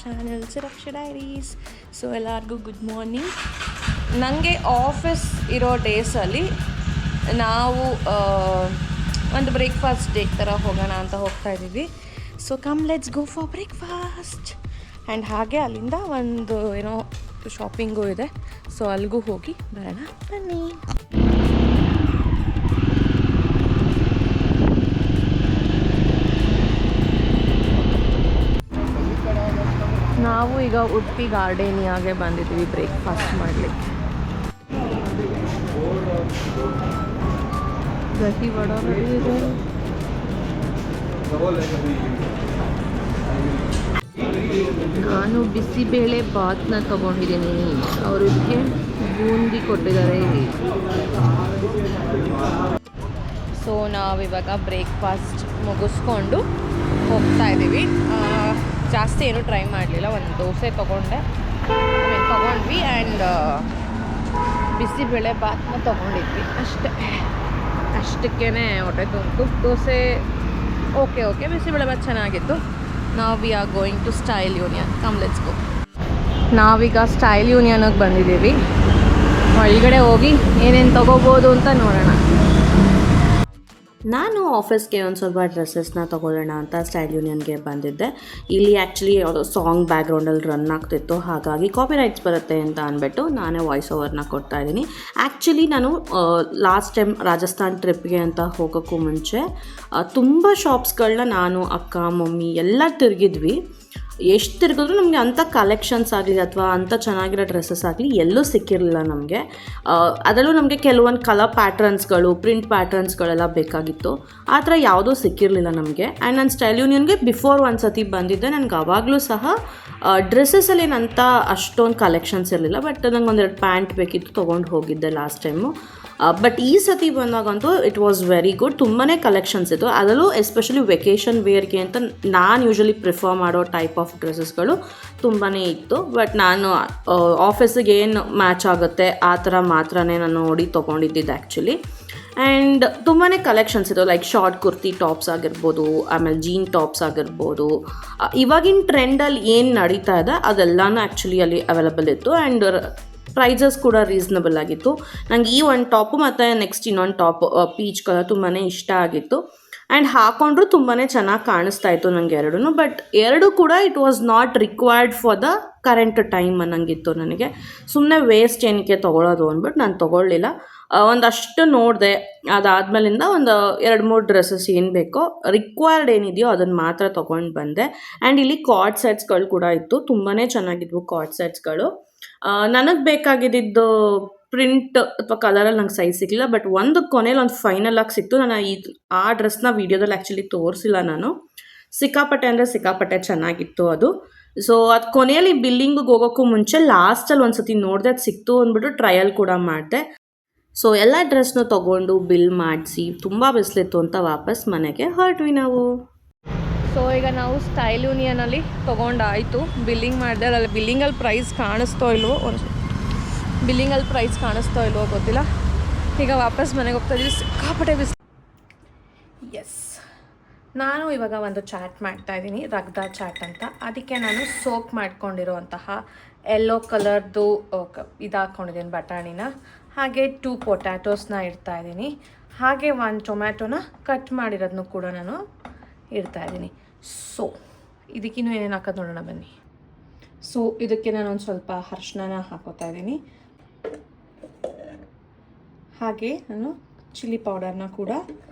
Channel ಸುರಕ್ಷಾ diaries. So ಎಲ್ಲರಿಗೂ good morning. ನನಗೆ office ಇರೋ ಡೇಸಲ್ಲಿ ನಾವು ಒಂದು ಬ್ರೇಕ್ಫಾಸ್ಟ್ ಡೇ ಥರ ಹೋಗೋಣ ಅಂತ ಹೋಗ್ತಾ ಇದ್ದೀವಿ. So come let's go for breakfast. And ಹಾಗೆ ಅಲ್ಲಿಂದ ಒಂದು ಏನೋ ಶಾಪಿಂಗು ಇದೆ, ಸೊ ಅಲ್ಲಿಗೂ ಹೋಗಿ ಬರೋಣ ಬನ್ನಿ. ನಾವು ಈಗ ಉಡುಪಿ ಗಾರ್ಡೇನಿಯಾಗೆ ಬಂದಿದ್ದೀವಿ ಬ್ರೇಕ್ಫಾಸ್ಟ್ ಮಾಡಲಿಕ್ಕೆ. ದಹಿ ವಡ ಇದೆ. ನಾನು ಬಿಸಿಬೇಳೆ ಬಾತ್ನ ತೊಗೊಂಡಿದ್ದೀನಿ, ಅವರು ಇದಕ್ಕೆ ಬೂಂದಿ ಕೊಟ್ಟಿದ್ದಾರೆ. ಸೊ ನಾವಿವಾಗ ಬ್ರೇಕ್ಫಾಸ್ಟ್ ಮುಗಿಸ್ಕೊಂಡು ಹೋಗ್ತಾ ಇದ್ದೀವಿ. ಜಾಸ್ತಿ ಏನೂ ಟ್ರೈ ಮಾಡಲಿಲ್ಲ, ಒಂದು ದೋಸೆ ತೊಗೊಂಡ್ವಿ ಆ್ಯಂಡ್ ಬಿಸಿಬೇಳೆ ಬಾತ್ನ ತೊಗೊಂಡಿದ್ವಿ ಅಷ್ಟಕ್ಕೇ ಹೊಟ್ಟೆ ತುಂಬಿತು. ದೋಸೆ ಓಕೆ ಬಿಸಿಬೇಳೆ ಬಾತ್ ಚೆನ್ನಾಗಿತ್ತು. ನಾವು we are going to Style Union. Come let's go. ನಾವೀಗ ಸ್ಟೈಲ್ ಯೂನಿಯನ್ಗೆ ಬಂದಿದ್ದೀವಿ. ಒಳಗಡೆ ಹೋಗಿ ಏನೇನು ತೊಗೋಬೋದು ಅಂತ ನೋಡೋಣ. ನಾನು ಆಫೀಸ್ಗೆ ಒಂದು ಸ್ವಲ್ಪ ಡ್ರೆಸ್ಸಸ್ನ ತೊಗೊಳ್ಳೋಣ ಅಂತ ಸ್ಟೈಲ್ ಯೂನಿಯನ್ಗೆ ಬಂದಿದ್ದೆ. ಇಲ್ಲಿ ಆ್ಯಕ್ಚುಲಿ ಯಾವುದೋ ಸಾಂಗ್ ಬ್ಯಾಕ್ಗ್ರೌಂಡಲ್ಲಿ ರನ್ ಆಗ್ತಿತ್ತು, ಹಾಗಾಗಿ ಕಾಪಿರೈಟ್ಸ್ ಬರುತ್ತೆ ಅಂತ ಅಂದ್ಬಿಟ್ಟು ನಾನೇ ವಾಯ್ಸ್ ಓವರ್ನ ಕೊಡ್ತಾಯಿದ್ದೀನಿ. ಆ್ಯಕ್ಚುಲಿ ನಾನು ಲಾಸ್ಟ್ ಟೈಮ್ ರಾಜಸ್ಥಾನ್ ಟ್ರಿಪ್ಗೆ ಅಂತ ಹೋಗೋಕ್ಕೂ ಮುಂಚೆ ತುಂಬ ಶಾಪ್ಸ್ಗಳನ್ನ ನಾನು ಅಕ್ಕ ಮಮ್ಮಿ ಎಲ್ಲ ತಿರುಗಿದ್ವಿ. ಎಷ್ಟು ತಿರುಗಿದ್ರು ನಮಗೆ ಅಂಥ ಕಲೆಕ್ಷನ್ಸ್ ಆಗಲಿ ಅಥವಾ ಅಂಥ ಚೆನ್ನಾಗಿರೋ ಡ್ರೆಸ್ಸಸ್ ಆಗಲಿ ಎಲ್ಲೂ ಸಿಕ್ಕಿರಲಿಲ್ಲ ನಮಗೆ. ಅದರಲ್ಲೂ ನಮಗೆ ಕೆಲವೊಂದು ಕಲರ್ ಪ್ಯಾಟ್ರನ್ಸ್ಗಳು, ಪ್ರಿಂಟ್ ಪ್ಯಾಟ್ರನ್ಸ್ಗಳೆಲ್ಲ ಬೇಕಾಗಿತ್ತು. ಆ ಥರ ಯಾವುದೂ ಸಿಕ್ಕಿರಲಿಲ್ಲ ನಮಗೆ. ಆ್ಯಂಡ್ ನಾನು ಸ್ಟೈಲ್ ಯೂನಿಯನ್ಗೆ ಬಿಫೋರ್ ಒಂದು ಸತಿ ಬಂದಿದ್ದೆ. ನನಗೆ ಆವಾಗಲೂ ಸಹ ಡ್ರೆಸ್ಸಸಲ್ಲಿ ಏನಂತ ಅಷ್ಟೊಂದು ಕಲೆಕ್ಷನ್ಸ್ ಇರಲಿಲ್ಲ, ಬಟ್ ನಂಗೆ ಒಂದೆರಡು ಪ್ಯಾಂಟ್ ಬೇಕಿತ್ತು, ತೊಗೊಂಡು ಹೋಗಿದ್ದೆ ಲಾಸ್ಟ್ ಟೈಮು. ಬಟ್ ಈ ಸತಿ ಬಂದಾಗಂತೂ ಇಟ್ ವಾಸ್ ವೆರಿ ಗುಡ್. ತುಂಬಾ ಕಲೆಕ್ಷನ್ಸ್ ಇತ್ತು, ಅದರಲ್ಲೂ ಎಸ್ಪೆಷಲಿ ವೆಕೇಷನ್ ವೇರ್ಗೆ ಅಂತ ನಾನು ಯೂಶ್ವಲಿ ಪ್ರಿಫರ್ ಮಾಡೋ ಟೈಪ್ ಆಫ್ ಡ್ರೆಸ್ಸಸ್ಗಳು ತುಂಬಾ ಇತ್ತು. ಬಟ್ ನಾನು ಆಫೀಸಿಗೆ ಏನು ಮ್ಯಾಚ್ ಆಗುತ್ತೆ ಆ ಥರ ಮಾತ್ರನೇ ನಾನು ನೋಡಿ ತೊಗೊಂಡಿದ್ದಿದ್ದು ಆ್ಯಕ್ಚುಲಿ. ಆ್ಯಂಡ್ ತುಂಬಾ ಕಲೆಕ್ಷನ್ಸ್ ಇತ್ತು, ಲೈಕ್ ಶಾರ್ಟ್ ಕುರ್ತಿ ಟಾಪ್ಸ್ ಆಗಿರ್ಬೋದು, ಆಮೇಲೆ ಜೀನ್ ಟಾಪ್ಸ್ ಆಗಿರ್ಬೋದು. ಇವಾಗಿನ ಟ್ರೆಂಡಲ್ಲಿ ಏನು ನಡೀತಾ ಇದೆ ಅದೆಲ್ಲನೂ ಆ್ಯಕ್ಚುಲಿ ಅಲ್ಲಿ ಅವೈಲಬಲ್ ಇತ್ತು. ಆ್ಯಂಡ್ ಪ್ರೈಸಸ್ ಕೂಡ ರೀಸನಬಲ್ ಆಗಿತ್ತು. ನನಗೆ ಈ ಒಂದು ಟಾಪು ಮತ್ತು ನೆಕ್ಸ್ಟ್ ಇನ್ನೊಂದು ಟಾಪ್ ಪೀಚ್ ಕಲರ್ ತುಂಬಾ ಇಷ್ಟ ಆಗಿತ್ತು. ಆ್ಯಂಡ್ ಹಾಕೊಂಡ್ರು ತುಂಬಾ ಚೆನ್ನಾಗಿ ಕಾಣಿಸ್ತಾ ಇತ್ತು ನನಗೆ ಎರಡೂ. ಬಟ್ ಎರಡೂ ಕೂಡ it was not required for the current time ಅನ್ನಂಗಿತ್ತು ನನಗೆ. ಸುಮ್ಮನೆ ವೇಸ್ಟ್ ಏನಕ್ಕೆ ತೊಗೊಳೋದು ಅಂದ್ಬಿಟ್ಟು ನಾನು ತೊಗೊಳ್ಳಿಲ್ಲ. ಒಂದಷ್ಟು ನೋಡಿದೆ, ಅದಾದಮೇಲಿಂದ ಒಂದು 2-3 ಡ್ರೆಸ್ಸಸ್ ಏನು ಬೇಕೋ ರಿಕ್ವೈರ್ಡ್ ಏನಿದೆಯೋ ಅದನ್ನು ಮಾತ್ರ ತೊಗೊಂಡು ಬಂದೆ. ಆ್ಯಂಡ್ ಇಲ್ಲಿ ಕಾರ್ಡ್ ಸೆಟ್ಸ್ಗಳು ಕೂಡ ಇತ್ತು, ತುಂಬಾ ಚೆನ್ನಾಗಿದ್ವು ಕಾರ್ಡ್ ಸೆಟ್ಸ್ಗಳು. ನನಗೆ ಬೇಕಾಗಿದ್ದು ಪ್ರಿಂಟ್ ಅಥವಾ ಕಲರಲ್ಲಿ ನಂಗೆ ಸೈಜ್ ಸಿಗಲಿಲ್ಲ, ಬಟ್ ಒಂದು ಕೊನೆಯಲ್ಲಿ ಒಂದು ಫೈನಲ್ ಆಗಿ ಸಿಕ್ತು. ನಾನು ಆ ಡ್ರೆಸ್ನ ವೀಡಿಯೋದಲ್ಲಿ ಆ್ಯಕ್ಚುಲಿ ತೋರಿಸಿಲ್ಲ ನಾನು. ಸಿಕ್ಕಾಪಟ್ಟೆ ಚೆನ್ನಾಗಿತ್ತು ಅದು. ಸೊ ಅದು ಕೊನೆಯಲ್ಲಿ ಬಿಲ್ಲಿಂಗಿಗೆ ಹೋಗೋಕ್ಕೂ ಮುಂಚೆ ಲಾಸ್ಟಲ್ಲಿ ಒಂದು ಸತಿ ನೋಡಿದೆ, ಅದು ಸಿಕ್ತು ಅಂದ್ಬಿಟ್ಟು ಟ್ರಯಲ್ ಕೂಡ ಮಾಡಿದೆ. ಸೊ ಎಲ್ಲ ಡ್ರೆಸ್ನು ತೊಗೊಂಡು ಬಿಲ್ ಮಾಡಿಸಿ ತುಂಬ ಬಿಸಿಲಿತ್ತು ಅಂತ ವಾಪಸ್ ಮನೆಗೆ ಹೊರಟ್ವಿ ನಾವು. ಸೊ ಈಗ ನಾವು ಸ್ಟೈಲ್ ಯೂನಿಯನಲ್ಲಿ ತೊಗೊಂಡಾಯಿತು, ಬಿಲ್ಲಿಂಗ್ ಮಾಡಿದೆ. ಅಲ್ಲಿ ಬಿಲ್ಲಿಂಗಲ್ಲಿ ಪ್ರೈಸ್ ಕಾಣಿಸ್ತೋ ಇಲ್ವೋ ಗೊತ್ತಿಲ್ಲ. ಈಗ ವಾಪಸ್ ಮನೆಗೆ ಹೋಗ್ತಾ ಇದ್ದೀವಿ, ಸಿಕ್ಕಾಪಟ್ಟೆ ಬಿಸಿಲು. ಎಸ್, ನಾನು ಇವಾಗ ಒಂದು ಚಾಟ್ ಮಾಡ್ತಾಯಿದ್ದೀನಿ, ರಗ್ದಾ ಚಾಟ್ ಅಂತ. ಅದಕ್ಕೆ ನಾನು ಸೋಕ್ ಮಾಡ್ಕೊಂಡಿರೋಂತಹ ಯೆಲ್ಲೋ ಕಲರ್ದು ಇದು ಹಾಕ್ಕೊಂಡಿದ್ದೀನಿ, ಬಟಾಣಿನ. ಹಾಗೆ 2 ಪೊಟ್ಯಾಟೋಸ್ನ ಇಡ್ತಾಯಿದ್ದೀನಿ. ಹಾಗೆ 1 ಟೊಮ್ಯಾಟೋನ ಕಟ್ ಮಾಡಿರೋದನ್ನು ಕೂಡ ನಾನು ಇಡ್ತಾಯಿದ್ದೀನಿ. ಸೊ ಇದಕ್ಕಿನ್ನೂ ಏನೇನು ಹಾಕೋದು ನೋಡೋಣ ಬನ್ನಿ. ಸೊ ಇದಕ್ಕೆ ನಾನು ಒಂದು ಸ್ವಲ್ಪ ಅರಿಶಿನ ಹಾಕೋತಾ ಇದ್ದೀನಿ. ಹಾಗೆ ನಾನು ಚಿಲ್ಲಿ ಪೌಡರ್ನ ಕೂಡ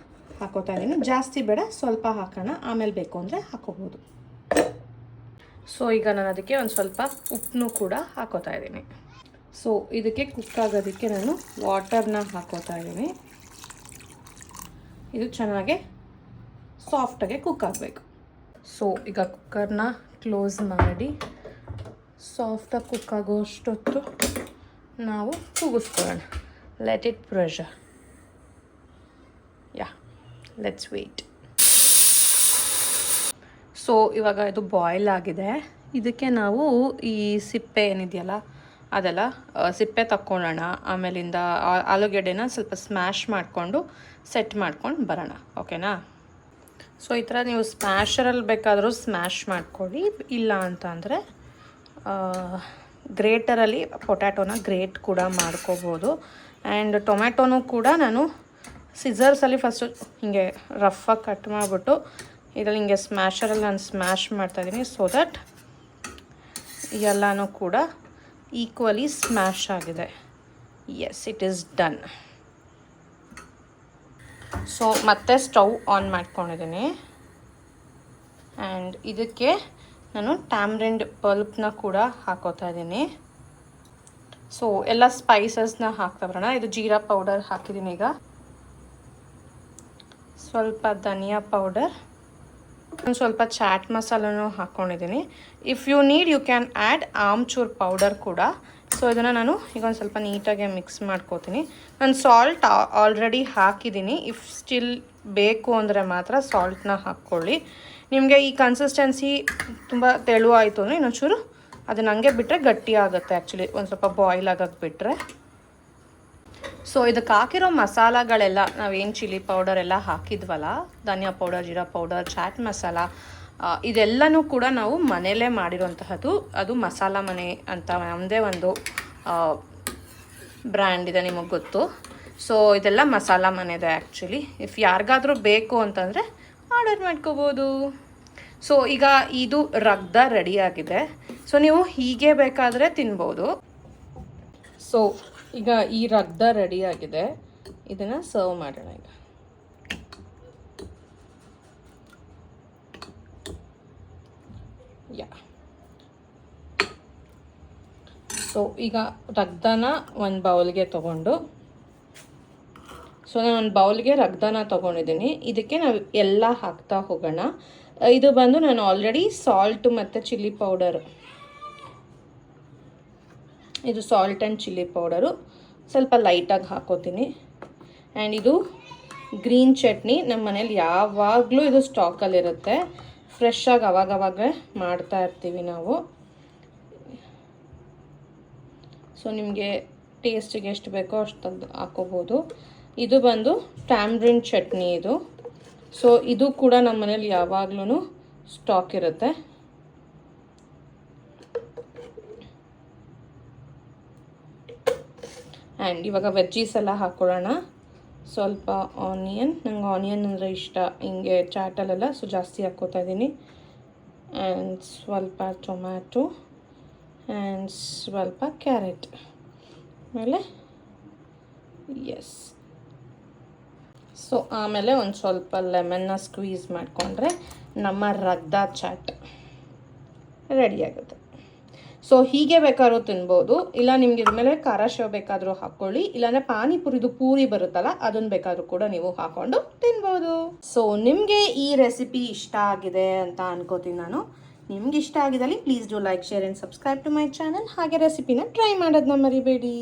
ಹಾಕೋತಾ ಇದ್ದೀನಿ. ಜಾಸ್ತಿ ಬೇಡ, ಸ್ವಲ್ಪ ಹಾಕೋಣ, ಆಮೇಲೆ ಬೇಕು ಅಂದರೆ ಹಾಕೋಬೋದು. ಸೊ ಈಗ ನಾನು ಅದಕ್ಕೆ ಒಂದು ಸ್ವಲ್ಪ ಉಪ್ಪನ್ನು ಕೂಡ ಹಾಕೋತಾ ಇದ್ದೀನಿ. ಸೊ ಇದಕ್ಕೆ ಕುಕ್ ಆಗೋದಕ್ಕೆ ನಾನು ವಾಟರ್ನ ಹಾಕೋತಾ ಇದ್ದೀನಿ. ಇದು ಚೆನ್ನಾಗಿ ಸಾಫ್ಟಾಗೆ ಕುಕ್ ಆಗಬೇಕು. ಸೊ ಈಗ ಕುಕ್ಕರ್ನ ಕ್ಲೋಸ್ ಮಾಡಿ ಸಾಫ್ಟಾಗಿ ಕುಕ್ ಆಗೋಷ್ಟೊತ್ತು ನಾವು ಕೂಗಿಸ್ಕೊಳ್ಳೋಣ. Let it pressure. Let's wait. So ಇವಾಗ ಇದು ಬಾಯ್ಲ್ ಆಗಿದೆ. ಇದಕ್ಕೆ ನಾವು ಈ ಸಿಪ್ಪೆ ಏನಿದೆಯಲ್ಲ ಅದೆಲ್ಲ ಸಿಪ್ಪೆ ತಕ್ಕೊಳ್ಳೋಣ. ಆಮೇಲಿಂದ ಆಲೂಗೆಡ್ಡೆನ ಸ್ವಲ್ಪ ಸ್ಮ್ಯಾಶ್ ಮಾಡಿಕೊಂಡು ಸೆಟ್ ಮಾಡ್ಕೊಂಡು ಬರೋಣ, ಓಕೆನಾ? ಸೊ ಈ ಥರ ನೀವು ಸ್ಮ್ಯಾಶರಲ್ಲಿ ಬೇಕಾದರೂ ಸ್ಮ್ಯಾಶ್ ಮಾಡ್ಕೊಳ್ಳಿ, ಇಲ್ಲ ಅಂತ ಅಂದರೆ ಗ್ರೇಟರಲ್ಲಿ ಪೊಟ್ಯಾಟೋನ ಗ್ರೇಟ್ ಕೂಡ ಮಾಡ್ಕೋಬೋದು. ಆ್ಯಂಡ್ ಟೊಮ್ಯಾಟೋನು ಕೂಡ ನಾನು ಸಿಸರ್ಸಲ್ಲಿ ಫಸ್ಟು ಹೀಗೆ ರಫಾಗಿ ಕಟ್ ಮಾಡಿಬಿಟ್ಟು ಇದರಲ್ಲಿ ಹಿಂಗೆ ಸ್ಮ್ಯಾಶರಲ್ಲಿ ನಾನು ಸ್ಮ್ಯಾಶ್ ಮಾಡ್ತಾಯಿದ್ದೀನಿ, ಸೊ ದಟ್ ಎಲ್ಲನೂ ಕೂಡ ಈಕ್ವಲಿ ಸ್ಮ್ಯಾಶ್ ಆಗಿದೆ. Yes, it is done. So ಮತ್ತೆ ಸ್ಟವ್ ಆನ್ ಮಾಡ್ಕೊಂಡಿದ್ದೀನಿ. ಆ್ಯಂಡ್ ಇದಕ್ಕೆ ನಾನು ಟ್ಯಾಮ್ರಿಂಡ್ ಪಲ್ಪ್ನ ಕೂಡ ಹಾಕೋತಾ ಇದ್ದೀನಿ. ಸೊ ಎಲ್ಲ ಸ್ಪೈಸಸ್ನ ಹಾಕ್ತಾ ಬರೋಣ. ಇದು ಜೀರಾ ಪೌಡರ್ ಹಾಕಿದ್ದೀನಿ, ಈಗ ಸ್ವಲ್ಪ ಧನಿಯಾ ಪೌಡರ್, ಒಂದು ಸ್ವಲ್ಪ ಚಾಟ್ ಮಸಾಲನೂ ಹಾಕ್ಕೊಂಡಿದ್ದೀನಿ. If you need you can add amchur powder ಕೂಡ. ಸೊ ಇದನ್ನು ನಾನು ಈಗ ಒಂದು ಸ್ವಲ್ಪ ನೀಟಾಗಿ ಮಿಕ್ಸ್ ಮಾಡ್ಕೋತೀನಿ. ನಾನು ಸಾಲ್ಟ್ ಆಲ್ರೆಡಿ ಹಾಕಿದ್ದೀನಿ. ಇಫ್ ಸ್ಟಿಲ್ ಬೇಕು ಅಂದರೆ ಮಾತ್ರ ಸಾಲ್ಟ್ನ ಹಾಕ್ಕೊಳ್ಳಿ. ನಿಮಗೆ ಈ ಕನ್ಸಿಸ್ಟೆನ್ಸಿ ತುಂಬ ತೆಳುವಾಯಿತು ಅಂದರೆ ಇನ್ನೊಂಚೂರು ಅದನ್ನ ಹಂಗೆ ಬಿಟ್ಟರೆ ಗಟ್ಟಿ ಆಗುತ್ತೆ. ಆ್ಯಕ್ಚುಲಿ ಒಂದು ಸ್ವಲ್ಪ ಬಾಯ್ಲ್ ಆಗೋಕ್ಕೆ ಬಿಟ್ಟರೆ. ಸೊ ಇದಕ್ಕೆ ಹಾಕಿರೋ ಮಸಾಲಗಳೆಲ್ಲ ನಾವೇನು ಚಿಲ್ಲಿ ಪೌಡರ್ ಎಲ್ಲ ಹಾಕಿದ್ವಲ್ಲ, ಧನಿಯಾ ಪೌಡರ್, ಜೀರಾ ಪೌಡರ್, ಚಾಟ್ ಮಸಾಲ, ಇದೆಲ್ಲನೂ ಕೂಡ ನಾವು ಮನೆಯಲ್ಲೇ ಮಾಡಿರೋಂತಹದ್ದು. ಅದು ಮಸಾಲ ಮನೆ ಅಂತ ನಮ್ಮದೇ ಒಂದು ಬ್ರ್ಯಾಂಡ್ ಇದೆ, ನಿಮಗೆ ಗೊತ್ತು. ಸೊ ಇದೆಲ್ಲ ಮಸಾಲ ಮನೆದೆ ಆ್ಯಕ್ಚುಲಿ. ಇಫ್ ಯಾರಿಗಾದರೂ ಬೇಕು ಅಂತಂದರೆ ಆರ್ಡರ್ ಮಾಡ್ಕೋಬೋದು. ಸೊ ಈಗ ಇದು ರಗ್ದ ರೆಡಿಯಾಗಿದೆ. ಸೊ ನೀವು ಹೀಗೆ ಬೇಕಾದರೆ ತಿನ್ಬೋದು. ಸೊ ಈಗ ಈ ರಗ್ದ ರೆಡಿಯಾಗಿದೆ, ಇದನ್ನು ಸರ್ವ್ ಮಾಡೋಣ. ಈಗ ಸೊ ಈಗ ರಗ್ದನ ಒಂದು ಬೌಲ್ಗೆ ತೊಗೊಂಡು, ಸೊ ನಾನು ಒಂದು ಬೌಲ್ಗೆ ರಗ್ದನ ತೊಗೊಂಡಿದ್ದೀನಿ. ಇದಕ್ಕೆ ನಾವು ಎಲ್ಲ ಹಾಕ್ತಾ ಹೋಗೋಣ. ಇದು ಬಂದು ನಾನು ಆಲ್ರೆಡಿ ಸಾಲ್ಟು ಮತ್ತು ಚಿಲ್ಲಿ ಪೌಡರ್, ಇದು ಸಾಲ್ಟ್ ಆ್ಯಂಡ್ ಚಿಲ್ಲಿ ಪೌಡರು ಸ್ವಲ್ಪ ಲೈಟಾಗಿ ಹಾಕೋತೀನಿ. ಆ್ಯಂಡ್ ಇದು ಗ್ರೀನ್ ಚಟ್ನಿ ನಮ್ಮ ಮನೇಲಿ ಯಾವಾಗಲೂ ಇದು ಸ್ಟಾಕಲ್ಲಿರುತ್ತೆ. ಫ್ರೆಶ್ಶಾಗಿ ಅವಾಗವಾಗ ಮಾಡ್ತಾ ಇರ್ತೀವಿ ನಾವು. ಸೊ ನಿಮಗೆ ಟೇಸ್ಟಿಗೆ ಎಷ್ಟು ಬೇಕೋ ಅಷ್ಟು ಹಾಕೋಬೋದು. ಇದು ಬಂದು ಟ್ಯಾಮ್ರಿನ್ ಚಟ್ನಿ ಇದು. ಸೊ ಇದು ಕೂಡ ನಮ್ಮ ಮನೇಲಿ ಯಾವಾಗ್ಲೂ ಸ್ಟಾಕ್ ಇರುತ್ತೆ. ಆ್ಯಂಡ್ ಇವಾಗ ವೆಜ್ಜೀಸ್ ಎಲ್ಲ ಹಾಕ್ಕೊಳ್ಳೋಣ. ಸ್ವಲ್ಪ ಆನಿಯನ್, ನಂಗೆ ಆನಿಯನ್ ಅಂದರೆ ಇಷ್ಟ ಹಿಂಗೆ ಚಾಟಲ್ಲೆಲ್ಲ, ಸೊ ಜಾಸ್ತಿ ಹಾಕ್ಕೋತಾ ಇದ್ದೀನಿ. ಆ್ಯಂಡ್ ಸ್ವಲ್ಪ ಟೊಮ್ಯಾಟೊ ಆ್ಯಂಡ್ ಸ್ವಲ್ಪ ಕ್ಯಾರೆಟ್ ಆಮೇಲೆ ಎಸ್. ಸೊ ಆಮೇಲೆ ಒಂದು ಸ್ವಲ್ಪ ಲೆಮನ್ನ ಸ್ಕ್ವೀಸ್ ಮಾಡಿಕೊಂಡ್ರೆ ನಮ್ಮ ರಗ್ದ ಚಾಟ್ ರೆಡಿಯಾಗುತ್ತೆ. ಸೊ ಹೀಗೆ ಬೇಕಾದ್ರೂ ತಿನ್ಬೋದು, ಇಲ್ಲ ನಿಮ್ಗೆ ಇದ್ರ ಮೇಲೆ ಖಾರ ಶೇವ್ ಬೇಕಾದರೂ ಹಾಕ್ಕೊಳ್ಳಿ, ಇಲ್ಲಾಂದರೆ ಪಾನಿಪುರಿದು ಪೂರಿ ಬರುತ್ತಲ್ಲ ಅದನ್ನು ಬೇಕಾದರೂ ಕೂಡ ನೀವು ಹಾಕ್ಕೊಂಡು ತಿನ್ಬೋದು. ಸೊ ನಿಮಗೆ ಈ ರೆಸಿಪಿ ಇಷ್ಟ ಆಗಿದೆ ಅಂತ ಅನ್ಕೋತೀನಿ ನಾನು. ನಿಮ್ಗೆ ಇಷ್ಟ ಆಗಿದ್ದಲ್ಲಿ please do like, share and subscribe to my channel. ಹಾಗೆ ರೆಸಿಪಿನ ಟ್ರೈ ಮಾಡೋದನ್ನ ಮರಿಬೇಡಿ.